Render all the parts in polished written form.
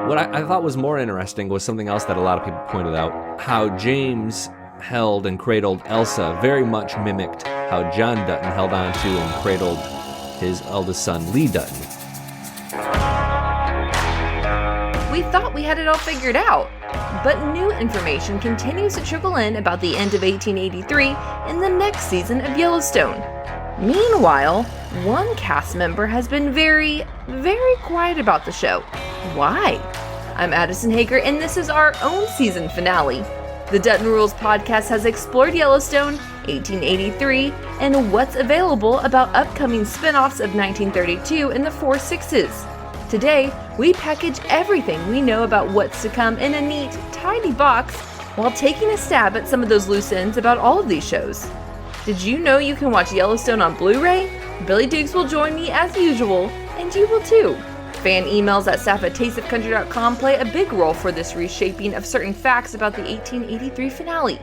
What I thought was more interesting was something else that a lot of people pointed out, how James held and cradled Elsa very much mimicked how John Dutton held on to and cradled his eldest son, Lee Dutton. We thought we had it all figured out, but new information continues to trickle in about the end of 1883 in the next season of Yellowstone. Meanwhile, one cast member has been very, very quiet about the show. Why? I'm Addison Hager, and this is our own season finale. The Dutton Rules podcast has explored Yellowstone, 1883, and what's available about upcoming spin-offs of 1932 and the Four Sixes. Today, we package everything we know about what's to come in a neat, tidy box while taking a stab at some of those loose ends about all of these shows. Did you know you can watch Yellowstone on Blu-ray? Billy Dukes will join me as usual, and you will too. Fan emails at staff@tasteofcountry.com play a big role for this reshaping of certain facts about the 1883 finale.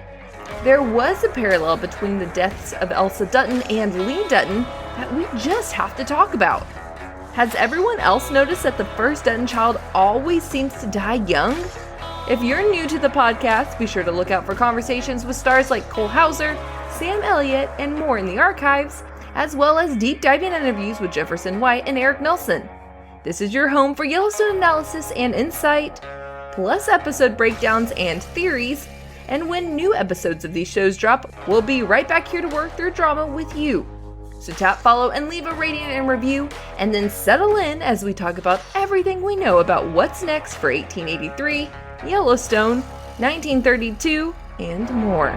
There was a parallel between the deaths of Elsa Dutton and Lee Dutton that we just have to talk about. Has everyone else noticed that the first Dutton child always seems to die young? If you're new to the podcast, be sure to look out for conversations with stars like Cole Hauser, Sam Elliott, and more in the archives, as well as deep diving interviews with Jefferson White and Eric Nelson. This is your home for Yellowstone analysis and insight, plus episode breakdowns and theories. And when new episodes of these shows drop, we'll be right back here to work through drama with you. So tap follow and leave a rating and review, and then settle in as we talk about everything we know about what's next for 1883, Yellowstone, 1932, and more.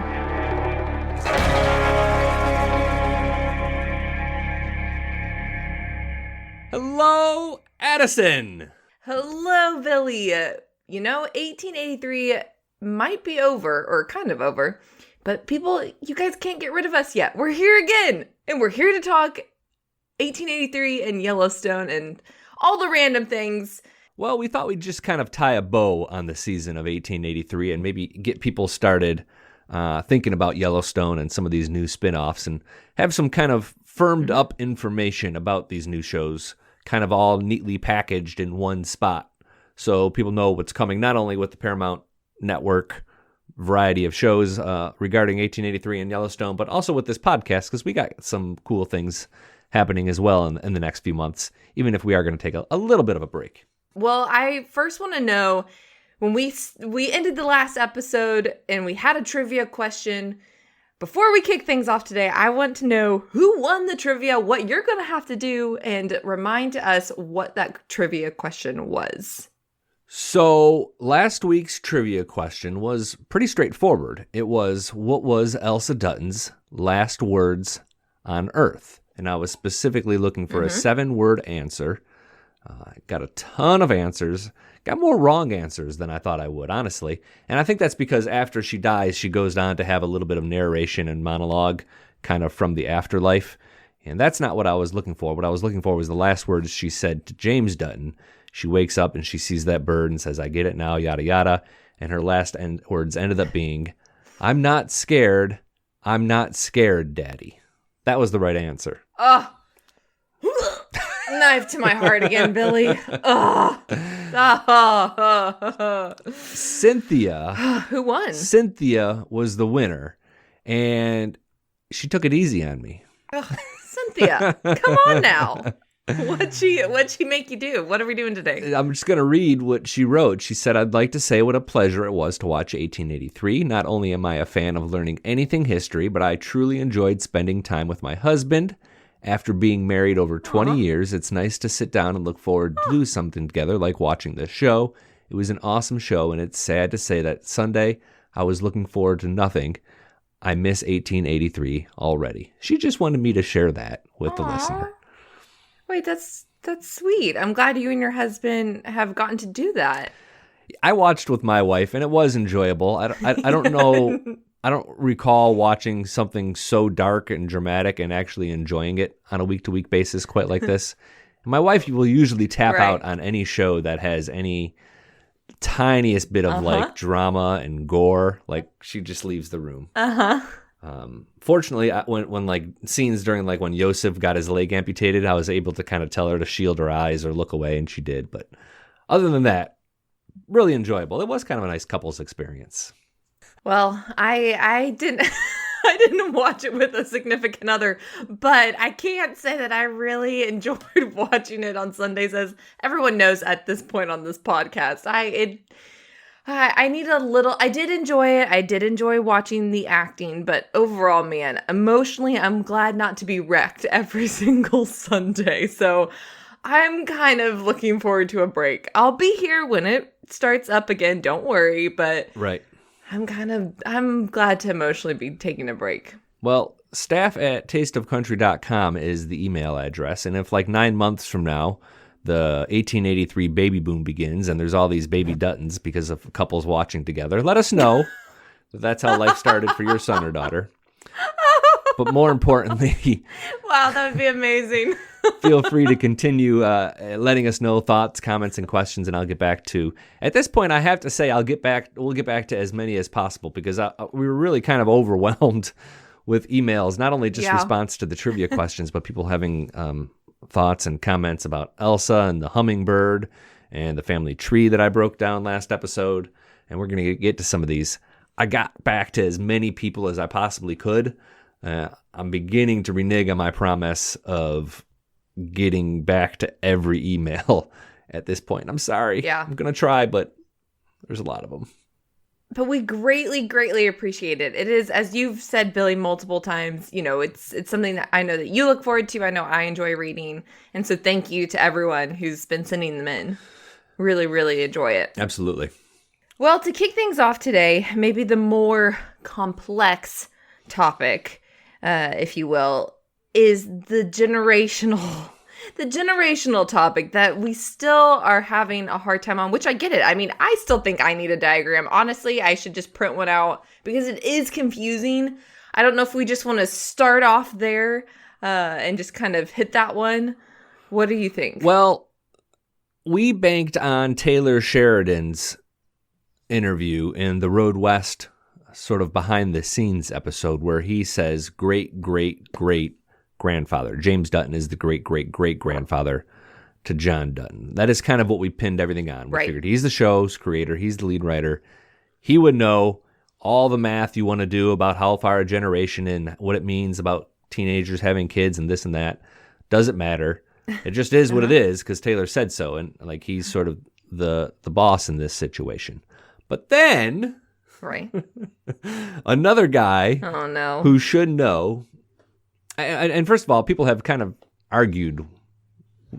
Hello, Addison! Hello, Billy. 1883 might be over, or kind of over, but you guys can't get rid of us yet. We're here again, and we're here to talk 1883 and Yellowstone and all the random things. Well, we thought we'd just kind of tie a bow on the season of 1883 and maybe get people started thinking about Yellowstone and some of these new spin-offs and have some kind of firmed up information about these new shows, kind of all neatly packaged in one spot, so people know what's coming, not only with the Paramount Network variety of shows regarding 1883 and Yellowstone, but also with this podcast, because we got some cool things happening as well in the next few months, even if we are going to take a little bit of a break. Well, I first want to know, when we ended the last episode and we had a trivia question, before we kick things off today, I want to know who won the trivia, what you're going to have to do, and remind us what that trivia question was. So last week's trivia question was pretty straightforward. It was, what was Elsa Dutton's last words on Earth? And I was specifically looking for a 7-word answer. I got a ton of answers. Got more wrong answers than I thought I would, honestly. And I think that's because after she dies, she goes on to have a little bit of narration and monologue kind of from the afterlife. And that's not what I was looking for. What I was looking for was the last words she said to James Dutton. She wakes up and she sees that bird and says, "I get it now, yada, yada." And her last words ended up being, "I'm not scared. I'm not scared, Daddy." That was the right answer. Knife to my heart again, Billy. Cynthia. Who won? Cynthia was the winner, and she took it easy on me. Cynthia, come on now. What'd she make you do? What are we doing today? I'm just going to read what she wrote. She said, "I'd like to say what a pleasure it was to watch 1883. Not only am I a fan of learning anything history, but I truly enjoyed spending time with my husband. After being married over 20 years, it's nice to sit down and look forward to do something together, like watching this show. It was an awesome show, and it's sad to say that Sunday I was looking forward to nothing. I miss 1883 already." She just wanted me to share that with the listener. Wait, that's sweet. I'm glad you and your husband have gotten to do that. I watched with my wife, and it was enjoyable. I don't know. I don't recall watching something so dark and dramatic and actually enjoying it on a week-to-week basis quite like this. My wife will usually tap out on any show that has any tiniest bit of like drama and gore. Like, she just leaves the room. Fortunately, when like scenes during like when Yosef got his leg amputated, I was able to kind of tell her to shield her eyes or look away, and she did. But other than that, really enjoyable. It was kind of a nice couples experience. Well, I didn't I didn't watch it with a significant other, but I can't say that I really enjoyed watching it on Sundays, as everyone knows at this point on this podcast. I need a little. I did enjoy it. I did enjoy watching the acting, but overall, man, emotionally, I'm glad not to be wrecked every single Sunday. So I'm kind of looking forward to a break. I'll be here when it starts up again. Don't worry, but Right. I'm glad to emotionally be taking a break. Well, staff@tasteofcountry.com is the email address. And if like 9 months from now, the 1883 baby boom begins and there's all these baby Duttons because of couples watching together, let us know that that's how life started for your son or daughter. But more importantly, Wow, that would be amazing. feel free to continue letting us know thoughts, comments, and questions, and I'll get back to. At this point, I have to say we'll get back to as many as possible because we were really kind of overwhelmed with emails, not only just response to the trivia questions, but people having thoughts and comments about Elsa and the hummingbird and the family tree that I broke down last episode, and we're going to get to some of these. I got back to as many people as I possibly could. I'm beginning to renege on my promise of getting back to every email at this point. I'm sorry. Yeah. I'm going to try, but there's a lot of them. But we greatly, greatly appreciate it. It is, as you've said, Billy, multiple times, it's something that I know that you look forward to. I know I enjoy reading. And so thank you to everyone who's been sending them in. Really, really enjoy it. Absolutely. Well, to kick things off today, maybe the more complex topic, if you will, is the generational topic that we still are having a hard time on, which I get it. I mean, I still think I need a diagram. Honestly, I should just print one out because it is confusing. I don't know if we just want to start off there and just kind of hit that one. What do you think? Well, we banked on Taylor Sheridan's interview in the Road West sort of behind the scenes episode where he says great, great, great grandfather. James Dutton is the great, great, great grandfather to John Dutton. That is kind of what we pinned everything on. We figured he's the show's creator. He's the lead writer. He would know all the math you want to do about how far a generation and what it means about teenagers having kids and this and that. Doesn't matter. It just is what it is because Taylor said so. And like he's sort of the boss in this situation. But then Right. another guy who should know. And first of all, people have kind of argued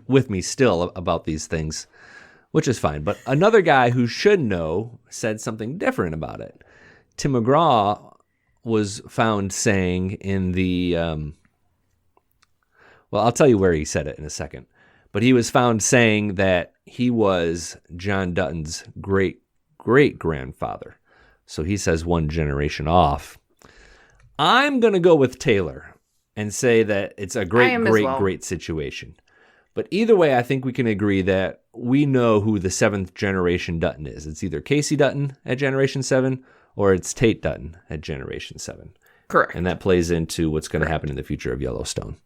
with me still about these things, which is fine. But another guy who should know said something different about it. Tim McGraw was found saying in the, well, I'll tell you where he said it in a second. But he was found saying that he was John Dutton's great-great-grandfather. So he says one generation off. I'm going to go with Taylor and say that it's a great situation. But either way, I think we can agree that we know who the seventh generation Dutton is. It's either Casey Dutton at Generation 7 or it's Tate Dutton at Generation 7. Correct. And that plays into what's going to happen in the future of Yellowstone.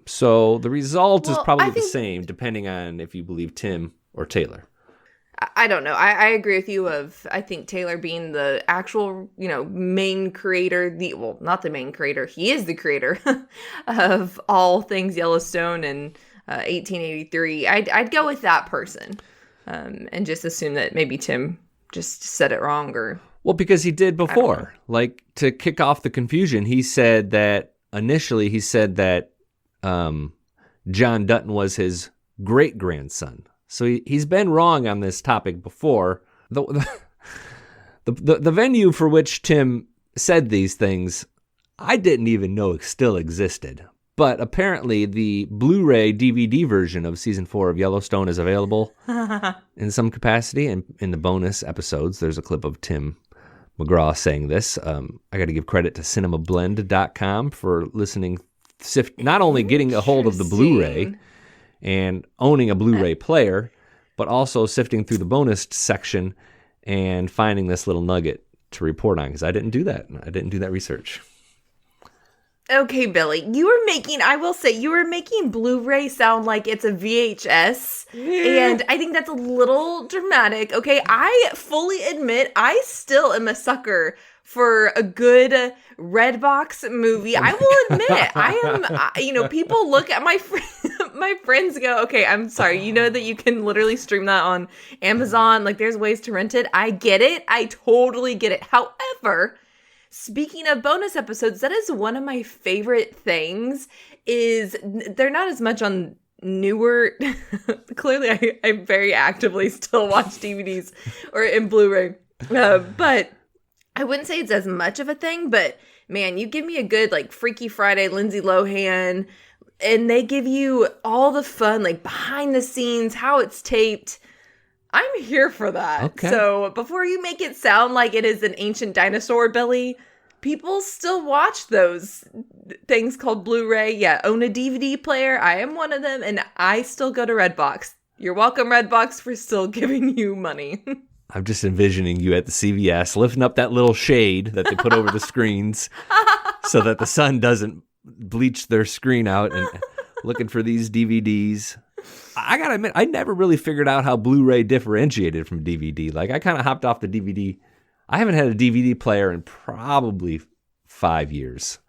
So the result is probably the same, depending on if you believe Tim or Taylor. I don't know. I agree with you I think Taylor being the actual, main creator, not the main creator. He is the creator of all things Yellowstone and 1883. I'd go with that person and just assume that maybe Tim just said it wrong or. Well, because he did before. Like to kick off the confusion, he said that John Dutton was his great-grandson. So he's been wrong on this topic before. The venue for which Tim said these things, I didn't even know it still existed. But apparently the Blu-ray DVD version of Season 4 of Yellowstone is available in some capacity. And in the bonus episodes, there's a clip of Tim McGraw saying this. I got to give credit to cinemablend.com for listening, not only getting a hold of the Blu-ray and owning a Blu-ray player, but also sifting through the bonus section and finding this little nugget to report on, because I didn't do that. I didn't do that research. Okay, Billy, I will say, you were making Blu-ray sound like it's a VHS, and I think that's a little dramatic. Okay, I fully admit I still am a sucker for a good Redbox movie. I will admit, people look at my friends and go, okay, I'm sorry, you know that you can literally stream that on Amazon, like there's ways to rent it. I get it. I totally get it. However, speaking of bonus episodes, that is one of my favorite things. Is they're not as much on newer. Clearly, I very actively still watch DVDs or in Blu-ray, but I wouldn't say it's as much of a thing. But man, you give me a good like Freaky Friday, Lindsay Lohan, and they give you all the fun, like behind the scenes, how it's taped. I'm here for that. Okay. So before you make it sound like it is an ancient dinosaur, Billy, people still watch those things called Blu-ray. Yeah, own a DVD player. I am one of them, and I still go to Redbox. You're welcome, Redbox, for still giving you money. I'm just envisioning you at the CVS lifting up that little shade that they put over the screens so that the sun doesn't bleach their screen out, and looking for these DVDs. I gotta admit, I never really figured out how Blu-ray differentiated from DVD. Like, I kind of hopped off the DVD. I haven't had a DVD player in probably 5 years,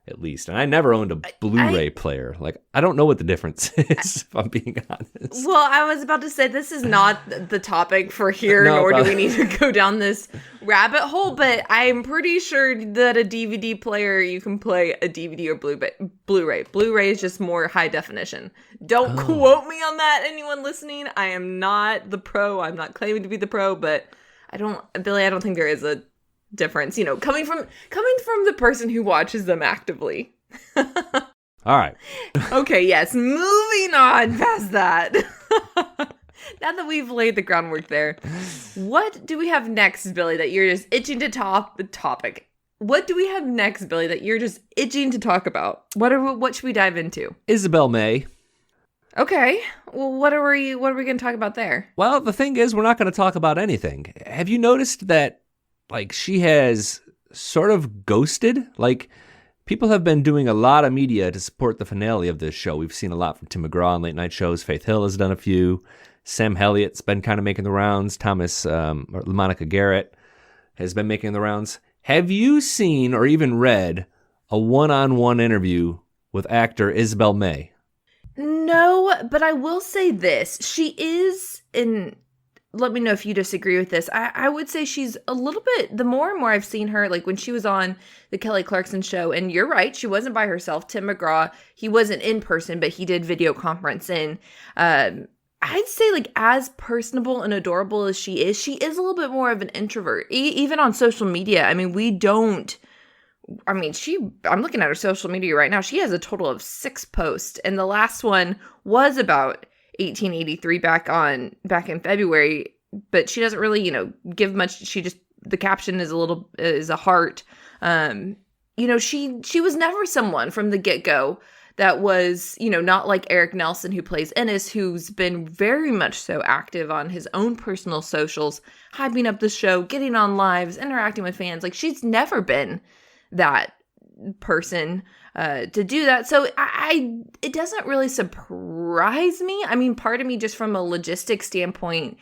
at least. And I never owned a Blu-ray player. Like, I don't know what the difference is, if I'm being honest. Well, I was about to say, this is not the topic for here, No, nor but do we need to go down this rabbit hole, but I'm pretty sure that a DVD player, you can play a DVD or Blu-ray. Blu-ray is just more high definition. Don't quote me on that, anyone listening. I am not the pro. I'm not claiming to be the pro, but Billy, I don't think there is a difference, coming from the person who watches them actively. All right. Okay, yes, moving on past that. Now that we've laid the groundwork there, what do we have next, Billy, that you're just itching to topic? What do we have next, Billy, that you're just itching to talk about? What should we dive into? Isabel May. Okay. Well, what are we going to talk about there? Well, the thing is, we're not going to talk about anything. Have you noticed that, like, she has sort of ghosted? Like, people have been doing a lot of media to support the finale of this show. We've seen a lot from Tim McGraw on late night shows. Faith Hill has done a few. Sam Elliott's been kind of making the rounds. Monica Garrett has been making the rounds. Have you seen or even read a one-on-one interview with actor Isabel May? No, but I will say this. She is let me know if you disagree with this. I would say she's a little bit, the more and more I've seen her, like when she was on the Kelly Clarkson show, and you're right, she wasn't by herself. Tim McGraw, he wasn't in person, but he did video conference. And I'd say, like, as personable and adorable as she is a little bit more of an introvert. Even on social media, I mean, I'm looking at her social media right now. She has a total of 6 posts, and the last one was about 1883 back in February, but she doesn't really, give much. The caption is a heart. She was never someone from the get-go that was, not like Eric Nelson, who plays Ennis, who's been very much so active on his own personal socials, hyping up the show, getting on lives, interacting with fans. Like, she's never been that person to do that. So it doesn't really surprise me. I mean, part of me, just from a logistic standpoint,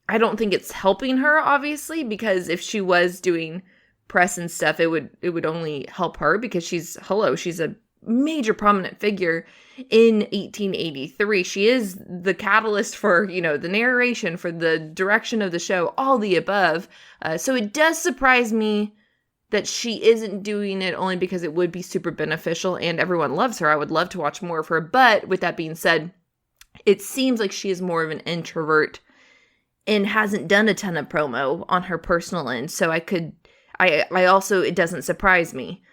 I don't think it's helping her, obviously, because if she was doing press and stuff, it would only help her, because she's a major prominent figure in 1883. She is the catalyst for, the narration, for the direction of the show, all the above. So it does surprise me that she isn't doing it, only because it would be super beneficial and everyone loves her. I would love to watch more of her. But with that being said, it seems like she is more of an introvert and hasn't done a ton of promo on her personal end. So I also, it doesn't surprise me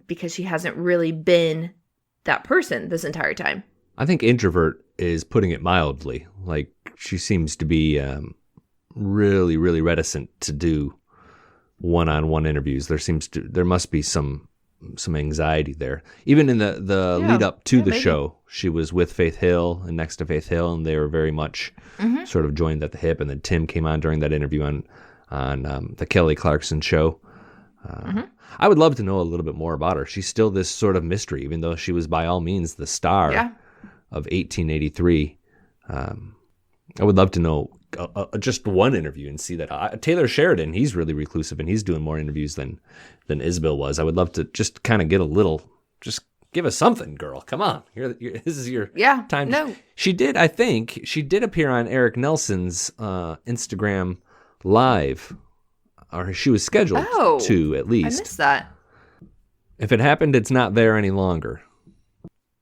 because she hasn't really been that person this entire time. I think introvert is putting it mildly. Like, she seems to be really, really reticent to do one-on-one interviews. There must be some anxiety there. Even in the lead up to the show, she was with Faith Hill and next to Faith Hill, and they were very much sort of joined at the hip. And then Tim came on during that interview on the Kelly Clarkson show. I would love to know a little bit more about her. She's still this sort of mystery, even though she was by all means the star of 1883. I would love to know just one interview and see that. Taylor Sheridan, he's really reclusive, and he's doing more interviews than Isabel was. I would love to just kind of get a little, just give us something, girl. Come on. This is your time. No. She did appear on Eric Nelson's Instagram Live, or she was scheduled to, at least. I missed that. If it happened, it's not there any longer.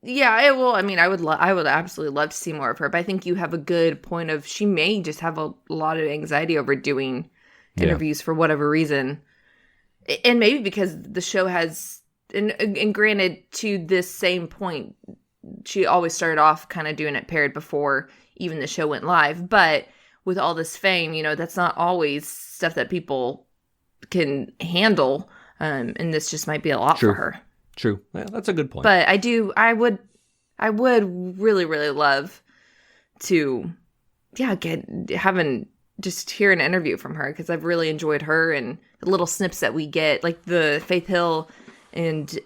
Yeah, I would absolutely love to see more of her, but I think you have a good point of she may just have a lot of anxiety over doing interviews for whatever reason. And maybe because the show has, and granted, to this same point, she always started off kind of doing it paired before even the show went live. But with all this fame, that's not always stuff that people can handle. And this just might be a lot for her. True. Yeah, that's a good point. But I would really, really love to, hear an interview from her, because I've really enjoyed her and the little snips that we get, like the Faith Hill and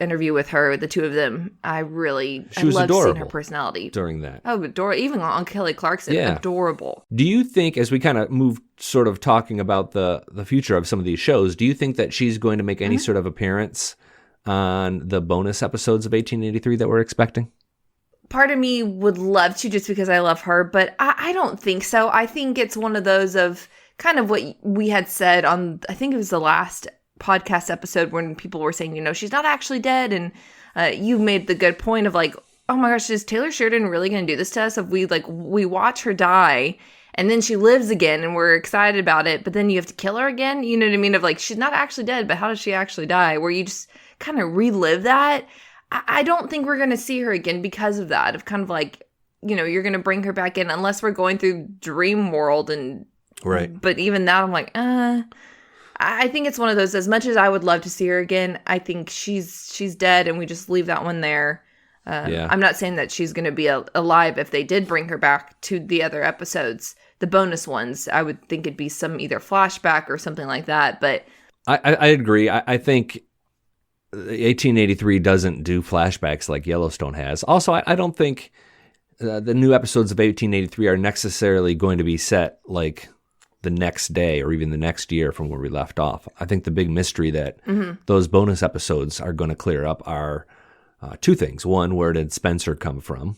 interview with her, the two of them. I love seeing her personality during that. Oh, adorable! Even on Kelly Clarkson, adorable. Do you think, as we kind of move, sort of talking about the future of some of these shows, do you think that she's going to make any sort of appearance on the bonus episodes of 1883 that we're expecting? Part of me would love to, just because I love her, but I don't think so. I think it's one of those of kind of what we had said on, I think it was the last podcast episode, when people were saying, she's not actually dead. And you made the good point of like, oh my gosh, is Taylor Sheridan really going to do this to us? If we watch her die and then she lives again and we're excited about it, but then you have to kill her again. You know what I mean? Of like, she's not actually dead, but how does she actually die? Where you just kind of relive that. I don't think we're going to see her again because of that. Of kind of like, you're going to bring her back in unless we're going through Dream World. And right. But even that, I'm like, I think it's one of those, as much as I would love to see her again, I think she's dead, and we just leave that one there. I'm not saying that she's going to be alive if they did bring her back to the other episodes, the bonus ones. I would think it'd be some either flashback or something like that. But I agree. I think 1883 doesn't do flashbacks like Yellowstone has. Also, I don't think the new episodes of 1883 are necessarily going to be set like the next day or even the next year from where we left off. I think the big mystery that those bonus episodes are going to clear up are two things. One, where did Spencer come from?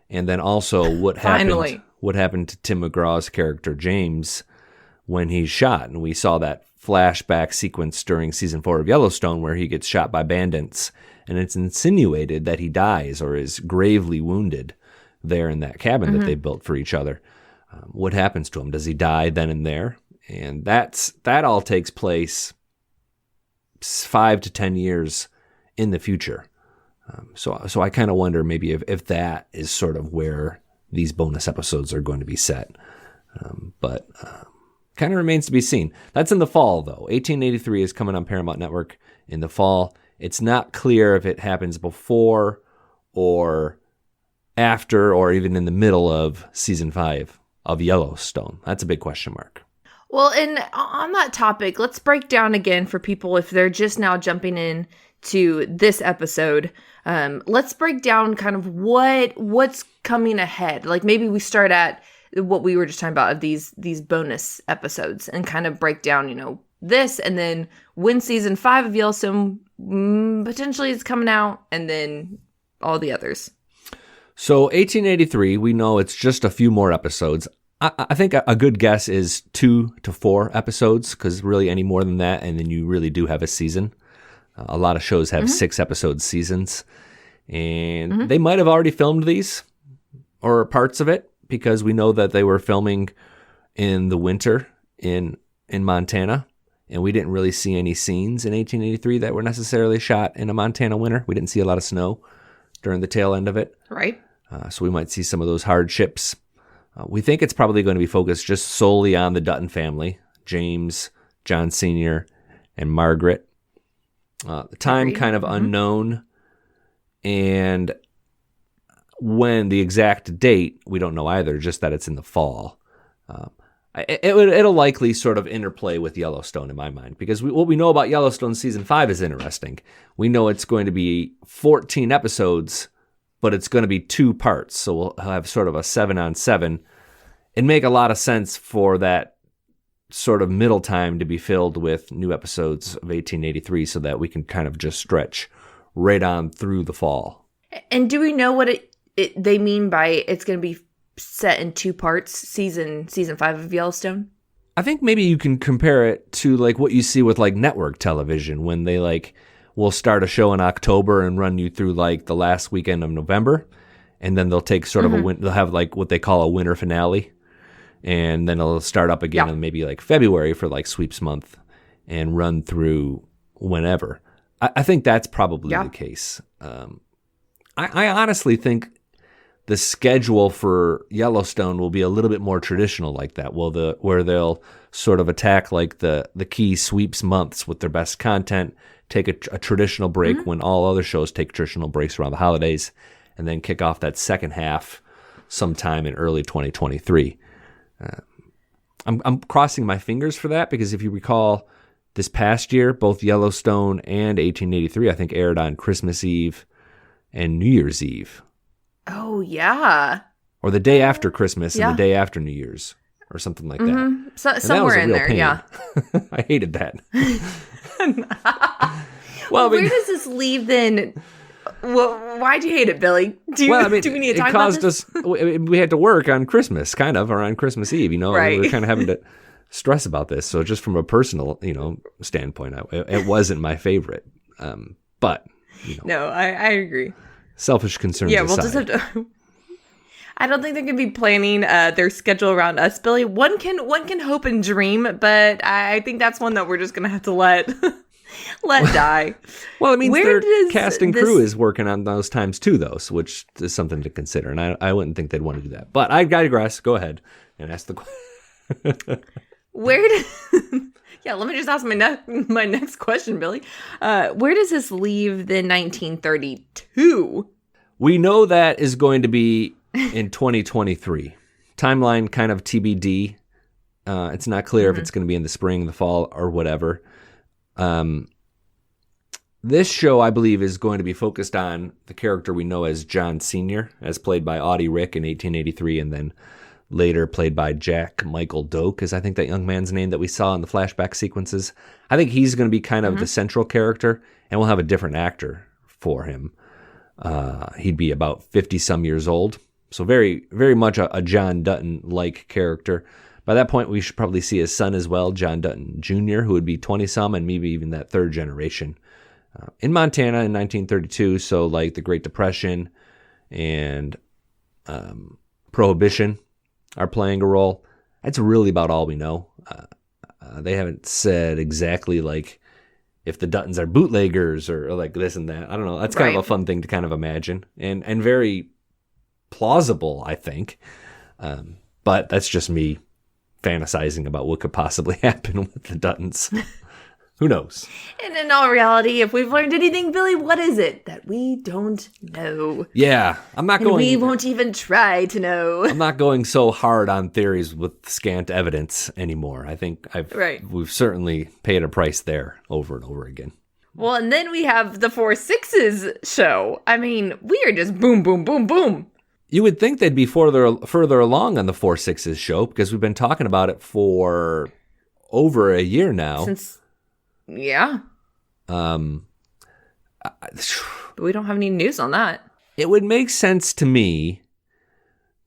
And then also what happened to Tim McGraw's character James when he's shot. And we saw that flashback sequence during season 4 of Yellowstone where he gets shot by bandits, and it's insinuated that he dies or is gravely wounded there in that cabin that they built for each other. What happens to him? Does he die then and there? And that all takes place 5 to 10 years in the future. So I kind of wonder maybe if that is sort of where these bonus episodes are going to be set. But kind of remains to be seen. That's in the fall, though. 1883 is coming on Paramount Network in the fall. It's not clear if it happens before or after or even in the middle of season 5 of Yellowstone. That's a big question mark. Well, and on that topic, let's break down again for people if they're just now jumping in to this episode. Let's break down kind of what's coming ahead. Like maybe we start at what we were just talking about of these bonus episodes and kind of break down, this, and then when season 5 of Yellowstone potentially is coming out, and then all the others. So 1883, we know it's just a few more episodes. I think a good guess is 2 to 4 episodes, because really any more than that, and then you really do have a season. A lot of shows have 6-episode seasons, and they might have already filmed these or parts of it, because we know that they were filming in the winter in Montana, and we didn't really see any scenes in 1883 that were necessarily shot in a Montana winter. We didn't see a lot of snow during the tail end of it. Right. So we might see some of those hardships. We think it's probably going to be focused just solely on the Dutton family, James, John Sr., and Margaret. The time kind of unknown, and when the exact date, we don't know either, just that it's in the fall. It'll likely sort of interplay with Yellowstone in my mind, because what we know about Yellowstone season 5 is interesting. We know it's going to be 14 episodes, but it's going to be 2 parts, so we'll have sort of a 7-on-7. It'd make a lot of sense for that sort of middle time to be filled with new episodes of 1883, so that we can kind of just stretch right on through the fall. And do we know what they mean by it's going to be set in 2 parts, season 5 of Yellowstone? I think maybe you can compare it to like what you see with like network television, when they like will start a show in October and run you through like the last weekend of November, and then they'll take sort of they'll have like what they call a winter finale, and then it'll start up again in maybe like February for like sweeps month and run through whenever. I think that's probably the case. I honestly think the schedule for Yellowstone will be a little bit more traditional like that, where they'll sort of attack like the key sweeps months with their best content, take a traditional break when all other shows take traditional breaks around the holidays, and then kick off that second half sometime in early 2023. I'm crossing my fingers for that, because if you recall, this past year, both Yellowstone and 1883, I think, aired on Christmas Eve and New Year's Eve. Oh, yeah. Or the day after Christmas and the day after New Year's, or something like that. So, somewhere in there, pain. yeah. I hated that. Well, where does this leave then? Well, why'd you hate it, Billy? Do we need to talk about this? We had to work on Christmas, kind of, or on Christmas Eve, Right. We were kind of having to stress about this. So just from a personal, standpoint, it wasn't my favorite. But, No, I agree. Selfish concerns aside. We'll just have to... I don't think they're going to be planning their schedule around us, Billy. One can hope and dream, but I think that's one that we're just going to have to let die. Well, it means their cast and crew is working on those times too, though, which is something to consider. And I wouldn't think they'd want to do that. But I digress. Go ahead and ask the question. Yeah, let me just ask my next question, Billy. Where does this leave the 1932? We know that is going to be in 2023. Timeline kind of TBD. It's not clear if it's going to be in the spring, the fall, or whatever. This show, I believe, is going to be focused on the character we know as John Sr., as played by Audie Rick in 1883, and then later played by Jack Michael Doak, is I think that young man's name that we saw in the flashback sequences. I think he's going to be kind of the central character, and we'll have a different actor for him. He'd be about 50-some years old, so very, very much a John Dutton-like character. By that point, we should probably see his son as well, John Dutton Jr., who would be 20-some, and maybe even that third generation. In Montana in 1932, so like the Great Depression and Prohibition are playing a role. That's really about all we know. They haven't said exactly like if the Duttons are bootleggers or like this and that. I don't know. That's kind of a fun thing to kind of imagine and very plausible, I think. But that's just me fantasizing about what could possibly happen with the Duttons. Who knows? And in all reality, if we've learned anything, Billy, what is it that we don't know? Yeah, we won't even try to know. I'm not going so hard on theories with scant evidence anymore. I think we've certainly paid a price there over and over again. Well, and then we have the 4 Sixes show. I mean, we are just boom, boom, boom, boom. You would think they'd be further along on the 4 Sixes show, because we've been talking about it for over a year now. Yeah. But we don't have any news on that. It would make sense to me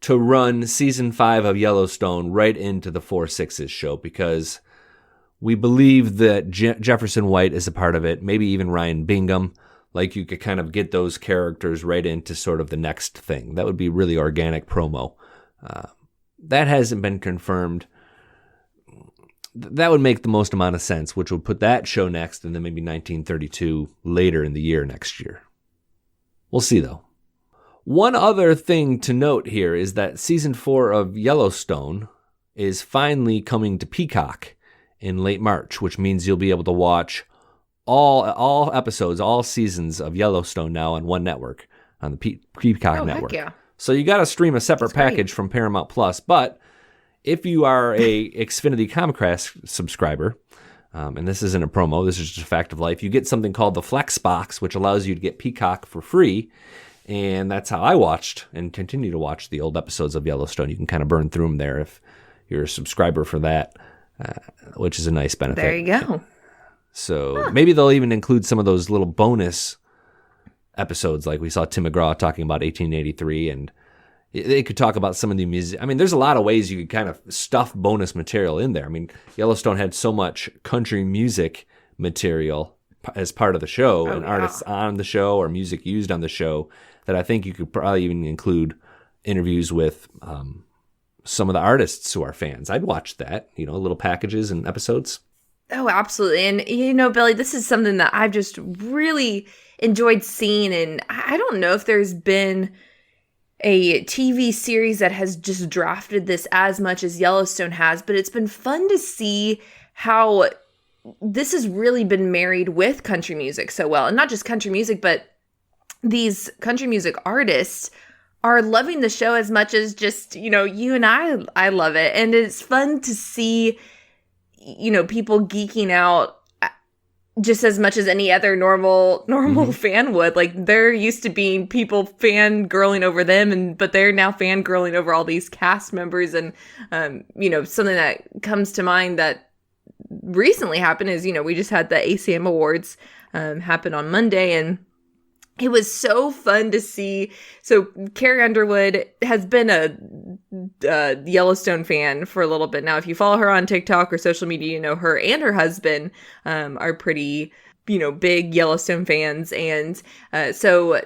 to run season 5 of Yellowstone right into the 4 Sixes show, because we believe that Jefferson White is a part of it, maybe even Ryan Bingham. Like, you could kind of get those characters right into sort of the next thing. That would be really organic promo. That hasn't been confirmed. That would make the most amount of sense, which would put that show next, and then maybe 1932 later in the year next year. We'll see, though. One other thing to note here is that season 4 of Yellowstone is finally coming to Peacock in late March, which means you'll be able to watch all episodes, all seasons of Yellowstone now on one network, on the Peacock network. Heck yeah. So you got to stream a separate package from Paramount Plus, but if you are a Xfinity Comcast subscriber, and this isn't a promo, this is just a fact of life, you get something called the Flex Box, which allows you to get Peacock for free. And that's how I watched and continue to watch the old episodes of Yellowstone. You can kind of burn through them there if you're a subscriber for that, which is a nice benefit. There you go. So maybe they'll even include some of those little bonus episodes, like we saw Tim McGraw talking about 1883, and they could talk about some of the music. I mean, there's a lot of ways you could kind of stuff bonus material in there. I mean, Yellowstone had so much country music material as part of the show, and artists on the show or music used on the show, that I think you could probably even include interviews with some of the artists who are fans. I'd watch that, little packages and episodes. Oh, absolutely. And, Billy, this is something that I've just really enjoyed seeing. And I don't know if there's been a TV series that has just drafted this as much as Yellowstone has, but it's been fun to see how this has really been married with country music so well. And not just country music, but these country music artists are loving the show as much as just, you and I love it. And it's fun to see, people geeking out just as much as any other normal fan would. Like, they're used to being people fangirling over them, but they're now fangirling over all these cast members. And, something that comes to mind that recently happened is, we just had the ACM Awards happen on Monday, and it was so fun to see. So Carrie Underwood has been a Yellowstone fan for a little bit now. If you follow her on TikTok or social media, her and her husband are pretty, big Yellowstone fans. And so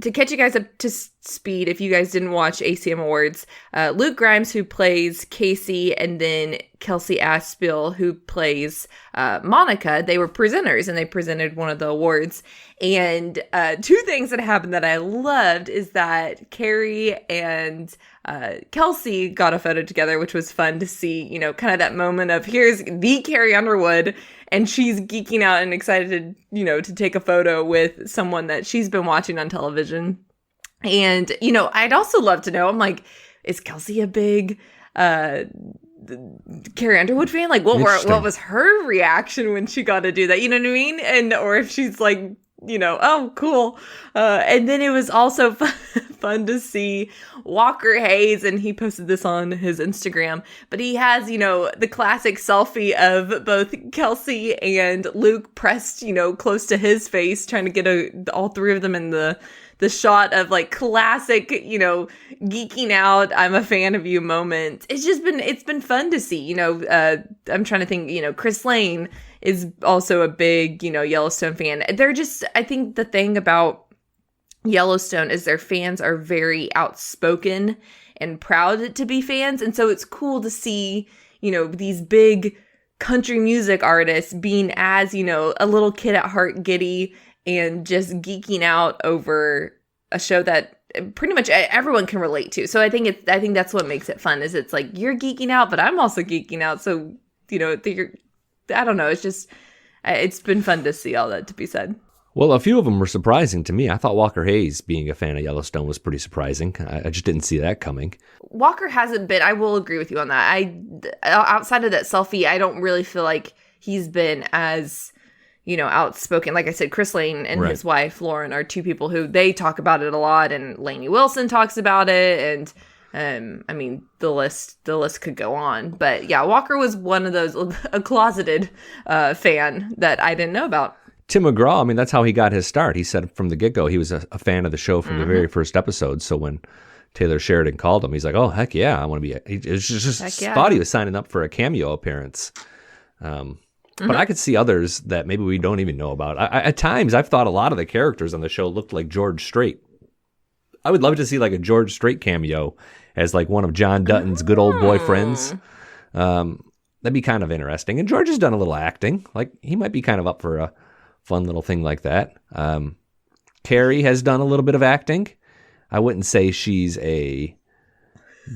to catch you guys up to speed, if you guys didn't watch ACM Awards, Luke Grimes, who plays Casey, and then Kelsey Aspiel, who plays Monica, they were presenters, and they presented one of the awards. And two things that happened that I loved is that Carrie and Kelsey got a photo together, which was fun to see, kind of that moment of, here's the Carrie Underwood, and she's geeking out and excited to, to take a photo with someone that she's been watching on television. And, I'd also love to know, I'm like, is Kelsey a big Carrie Underwood fan? Like, what was her reaction when she got to do that? You know what I mean? And, or if she's like, oh, cool. And then it was also fun to see Walker Hayes, and he posted this on his Instagram, but he has, the classic selfie of both Kelsey and Luke pressed, close to his face, trying to get all three of them in the shot of like classic, geeking out, I'm a fan of you moment. It's been fun to see, I'm trying to think, Chris Lane is also a big, Yellowstone fan. I think the thing about Yellowstone is their fans are very outspoken and proud to be fans. And so it's cool to see, these big country music artists being as, a little kid at heart giddy and just geeking out over a show that pretty much everyone can relate to. So I think that's what makes it fun, is it's like, you're geeking out, but I'm also geeking out. So, I don't know. It's been fun to see all that to be said. Well, a few of them were surprising to me. I thought Walker Hayes being a fan of Yellowstone was pretty surprising. I just didn't see that coming. Walker hasn't been, I will agree with you on that. Outside of that selfie, I don't really feel like he's been as, outspoken. Like I said, Chris Lane and his wife, Lauren, are two people who they talk about it a lot, and Lainey Wilson talks about it, and the list could go on. But yeah, Walker was one of those, a closeted fan that I didn't know about. Tim McGraw, that's how he got his start. He said from the get-go he was a fan of the show from the very first episode. So when Taylor Sheridan called him, he's like, oh, heck yeah, I want to be he just thought he was signing up for a cameo appearance. But I could see others that maybe we don't even know about. At times, I've thought a lot of the characters on the show looked like George Strait. I would love to see like a George Strait cameo as like one of John Dutton's good old boyfriends. That'd be kind of interesting. And George has done a little acting. Like, he might be kind of up for a fun little thing like that. Carrie has done a little bit of acting. I wouldn't say she's a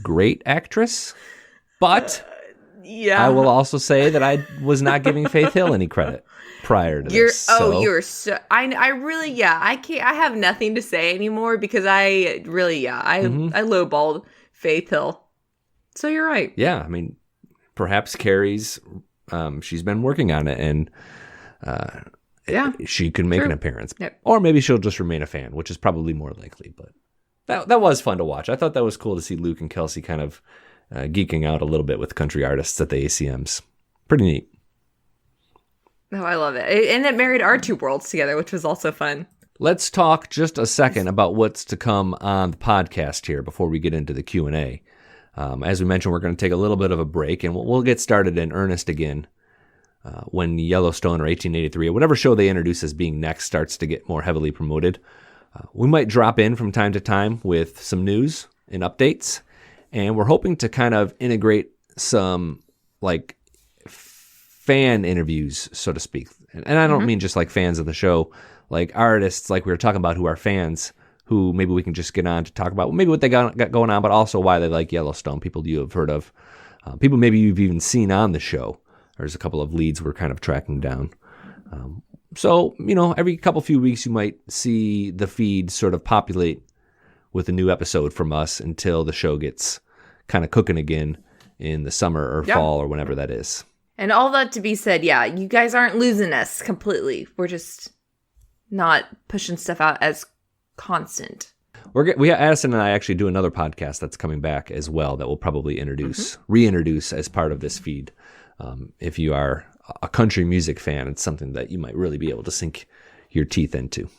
great actress, but I will also say that I was not giving Faith Hill any credit prior to this. I really, I can't, I have nothing to say anymore because I lowballed Faith Hill. So you're right. Yeah, I mean, perhaps Carrie's, she's been working on it, and she could make an appearance. Yep. Or maybe she'll just remain a fan, which is probably more likely. But that was fun to watch. I thought that was cool to see Luke and Kelsey kind of geeking out a little bit with country artists at the ACMs. Pretty neat. Oh, I love it. And it married our two worlds together, which was also fun. Let's talk just a second about what's to come on the podcast here before we get into the Q&A. As we mentioned, we're going to take a little bit of a break, and we'll get started in earnest again when Yellowstone or 1883 or whatever show they introduce as being next starts to get more heavily promoted. We might drop in from time to time with some news and updates, and we're hoping to kind of integrate some like fan interviews, so to speak. And I don't mean just like fans of the show, like artists like we were talking about who are fans, who maybe we can just get on to talk about maybe what they got going on, but also why they like Yellowstone, people you have heard of, people maybe you've even seen on the show. There's a couple of leads we're kind of tracking down. So, every few weeks you might see the feed sort of populate with a new episode from us until the show gets kind of cooking again in the summer or fall or whenever that is. And all that to be said, you guys aren't losing us completely. We're just not pushing stuff out as constant. Addison and I actually do another podcast that's coming back as well that we'll probably reintroduce as part of this feed. If you are a country music fan, it's something that you might really be able to sink your teeth into.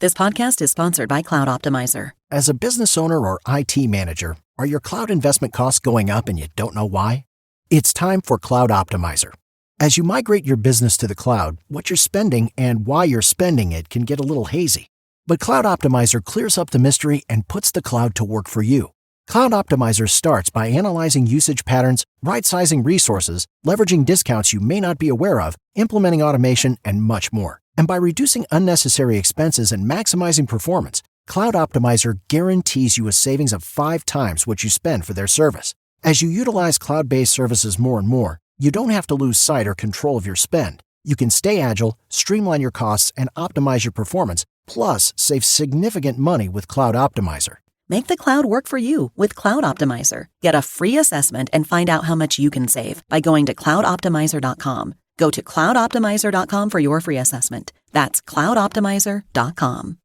This podcast is sponsored by Cloud Optimizer. As a business owner or IT manager, are your cloud investment costs going up and you don't know why? It's time for Cloud Optimizer. As you migrate your business to the cloud, what you're spending and why you're spending it can get a little hazy. But Cloud Optimizer clears up the mystery and puts the cloud to work for you. Cloud Optimizer starts by analyzing usage patterns, right-sizing resources, leveraging discounts you may not be aware of, implementing automation, and much more. And by reducing unnecessary expenses and maximizing performance, Cloud Optimizer guarantees you a savings of 5 times what you spend for their service. As you utilize cloud-based services more and more, you don't have to lose sight or control of your spend. You can stay agile, streamline your costs, and optimize your performance, plus save significant money with Cloud Optimizer. Make the cloud work for you with Cloud Optimizer. Get a free assessment and find out how much you can save by going to cloudoptimizer.com. Go to cloudoptimizer.com for your free assessment. That's cloudoptimizer.com.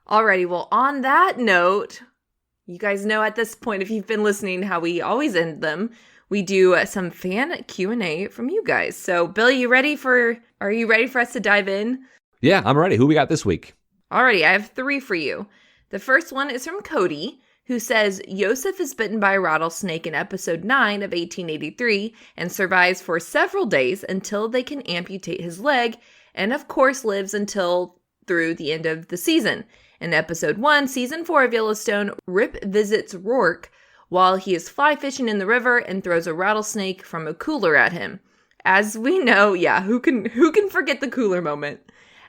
Alrighty, well, on that note, you guys know at this point, if you've been listening, how we always end them. We do some fan Q&A from you guys. So, Bill, are you ready for us to dive in? Yeah, I'm ready. Who we got this week? Alrighty, I have 3 for you. The first one is from Cody, who says Yosef is bitten by a rattlesnake in episode 9 of 1883 and survives for several days until they can amputate his leg, and of course lives until through the end of the season. In episode 1, season 4 of Yellowstone, Rip visits Rourke while he is fly fishing in the river and throws a rattlesnake from a cooler at him. As we know, who can forget the cooler moment?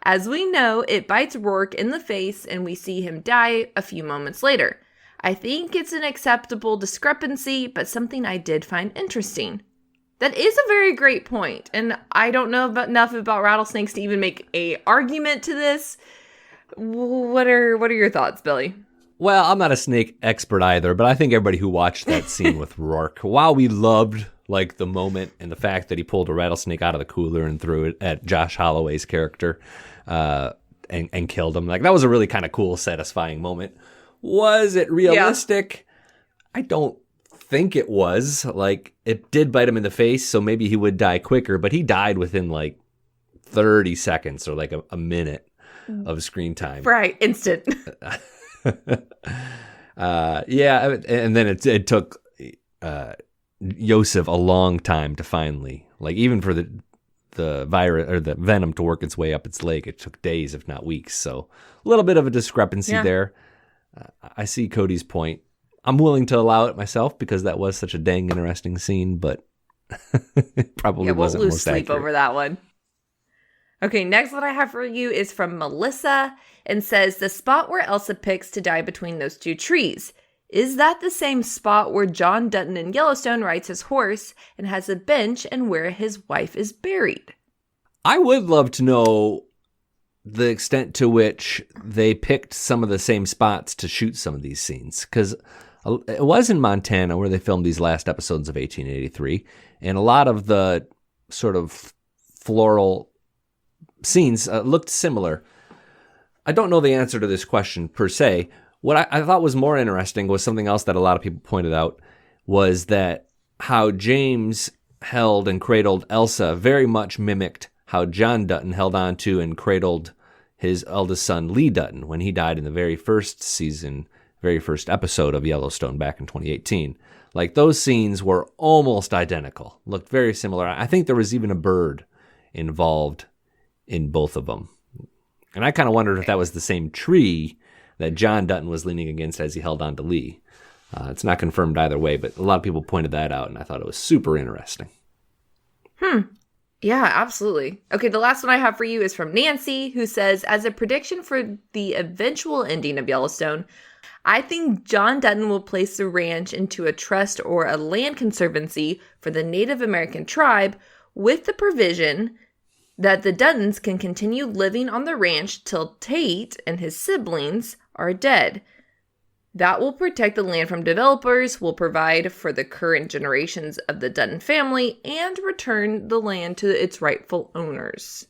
As we know, it bites Rourke in the face and we see him die a few moments later. I think it's an acceptable discrepancy, but something I did find interesting. That is a very great point, and I don't know enough about rattlesnakes to even make an argument to this. What are your thoughts, Billy? Well, I'm not a snake expert either, but I think everybody who watched that scene with Rourke, while we loved the moment and the fact that he pulled a rattlesnake out of the cooler and threw it at Josh Holloway's character and killed him, that was a really kind of cool, satisfying moment. Was it realistic? Yeah. I don't think it was. It did bite him in the face, so maybe he would die quicker, but he died within 30 seconds or a minute of screen time. Right, instant. Yeah, and then it took Yosef a long time to finally, even for the virus or the venom to work its way up its leg, it took days, if not weeks. So a little bit of a discrepancy there. I see Cody's point. I'm willing to allow it myself because that was such a dang interesting scene, but it probably wasn't we'll lose most sleep accurate. over that one. Okay, next one I have for you is from Melissa and says the spot where Elsa picks to die between those 2 trees. Is that the same spot where John Dutton in Yellowstone rides his horse and has a bench and where his wife is buried? I would love to know the extent to which they picked some of the same spots to shoot some of these scenes, because It was in Montana where they filmed these last episodes of 1883, and a lot of the sort of floral scenes looked similar. I don't know the answer to this question per se. What I thought was more interesting was something else that a lot of people pointed out, was that how James held and cradled Elsa very much mimicked how John Dutton held on to and cradled his eldest son, Lee Dutton, when he died in the very first season, very first episode of Yellowstone back in 2018. Like, those scenes were almost identical, looked very similar. I think there was even a bird involved in both of them. And I kind of wondered if that was the same tree that John Dutton was leaning against as he held on to Lee. It's not confirmed either way, but a lot of people pointed that out, and I thought it was super interesting. Yeah, absolutely. Okay, the last one I have for you is from Nancy, who says, as a prediction for the eventual ending of Yellowstone, I think John Dutton will place the ranch into a trust or a land conservancy for the Native American tribe, with the provision that the Duttons can continue living on the ranch till Tate and his siblings are dead. That will protect the land from developers, will provide for the current generations of the Dutton family, and return the land to its rightful owners.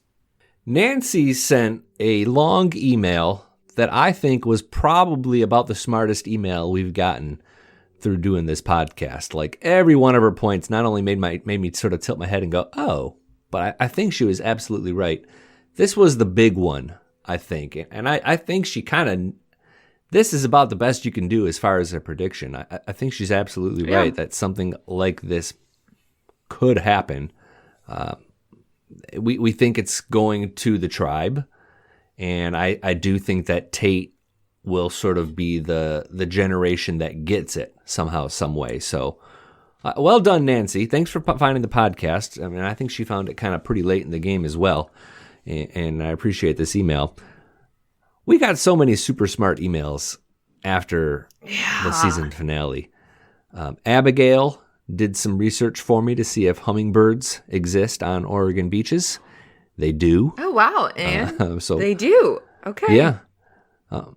Nancy sent a long email that I think was probably about the smartest email we've gotten through doing this podcast. Like, every one of her points not only made me sort of tilt my head and go, oh, but I think she was absolutely right. This was the big one, I think. And I think she kind of, this is about the best you can do as far as a prediction. I think she's absolutely right that something like this could happen. We think it's going to the tribe. And I do think that Tate will sort of be the generation that gets it somehow, some way. So, well done, Nancy. Thanks for finding the podcast. I mean, I think she found it kind of pretty late in the game as well. And I appreciate this email. We got so many super smart emails after the season finale. Abigail did some research for me to see if hummingbirds exist on Oregon beaches. They do. Oh, wow. And they do. Okay. Yeah. A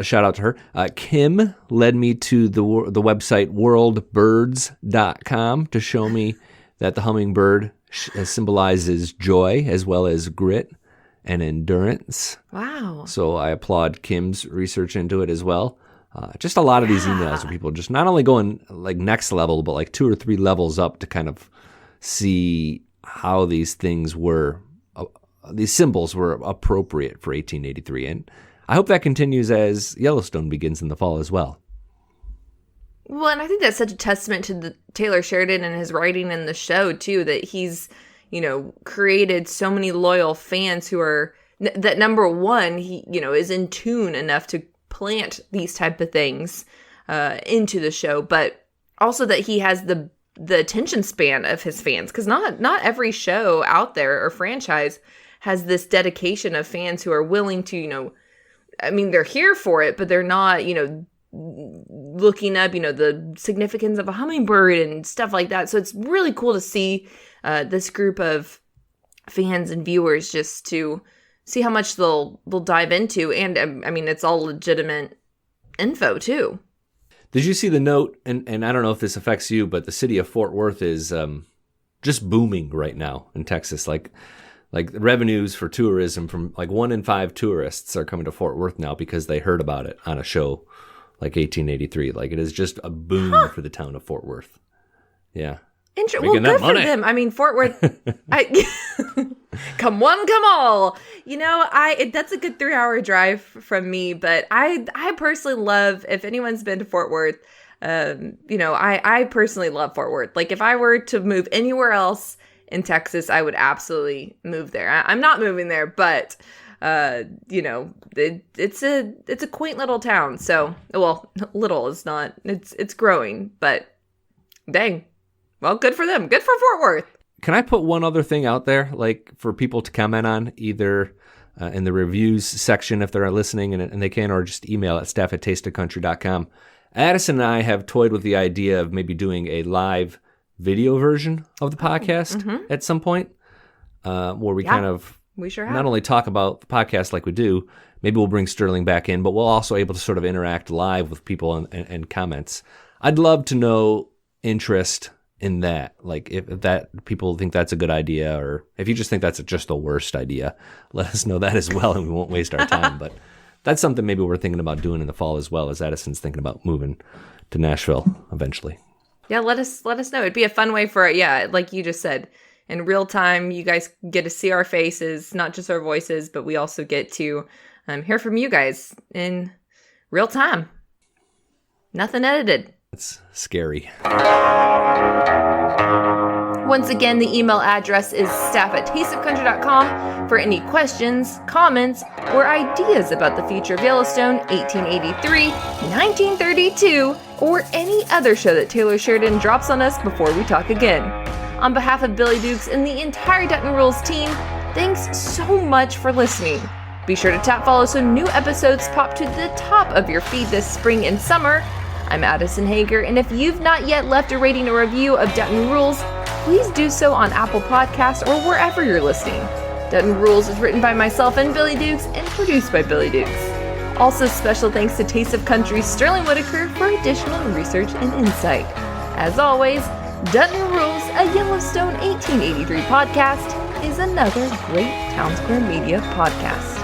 shout out to her. Kim led me to the website worldbirds.com to show me that the hummingbird symbolizes joy as well as grit and endurance. Wow. So I applaud Kim's research into it as well. Just a lot of these emails where people just not only going like next level, but like 2 or 3 levels up to kind of see how these things were, these symbols were appropriate for 1883. And I hope that continues as Yellowstone begins in the fall as well. Well, and I think that's such a testament to Taylor Sheridan and his writing in the show, too, that he's, created so many loyal fans who are, that number one, he, is in tune enough to plant these type of things into the show, but also that he has the attention span of his fans, because not every show out there or franchise has this dedication of fans who are willing to, they're here for it, but they're not, looking up, the significance of a hummingbird and stuff like that. So it's really cool to see this group of fans and viewers just to see how much they'll dive into. And it's all legitimate info too. Did you see the note? And I don't know if this affects you, but the city of Fort Worth is just booming right now in Texas. Like revenues for tourism from like 1 in 5 tourists are coming to Fort Worth now because they heard about it on a show like 1883. Like, it is just a boom for the town of Fort Worth. Yeah. Well, good for them. Fort Worth. Come one, come all. That's a good 3-hour drive from me, but I personally love, if anyone's been to Fort Worth, I personally love Fort Worth. Like, if I were to move anywhere else in Texas, I would absolutely move there. I'm not moving there, but it's a quaint little town. So, well, little is not. It's growing, but dang. Well, good for them. Good for Fort Worth. Can I put one other thing out there, like for people to comment on, either in the reviews section if they're listening and they can, or just email at staff@tasteofcountry.com. Addison and I have toyed with the idea of maybe doing a live video version of the podcast at some point, where we kind of we sure have. not only talk about the podcast like we do, maybe we'll bring Sterling back in, but we'll also able to sort of interact live with people and comments. I'd love to know interest in that. Like if that people think that's a good idea, or if you just think that's just the worst idea, let us know that as well, and we won't waste our time. But that's something maybe we're thinking about doing in the fall as well, as Addison's thinking about moving to Nashville eventually. Yeah, let us know. It'd be a fun way for, like you just said, in real time, you guys get to see our faces, not just our voices, but we also get to hear from you guys in real time. Nothing edited. It's scary. Once again, the email address is staff@tasteofcountry.com for any questions, comments, or ideas about the future of Yellowstone, 1883, 1932, or any other show that Taylor Sheridan drops on us before we talk again. On behalf of Billy Dukes and the entire Dutton Rules team, thanks so much for listening. Be sure to tap follow so new episodes pop to the top of your feed this spring and summer. I'm Addison Hager, and if you've not yet left a rating or review of Dutton Rules, please do so on Apple Podcasts or wherever you're listening. Dutton Rules is written by myself and Billy Dukes and produced by Billy Dukes. Also, special thanks to Taste of Country's Sterling Whitaker for additional research and insight. As always, Dutton Rules, a Yellowstone 1883 podcast, is another great Town Square Media podcast.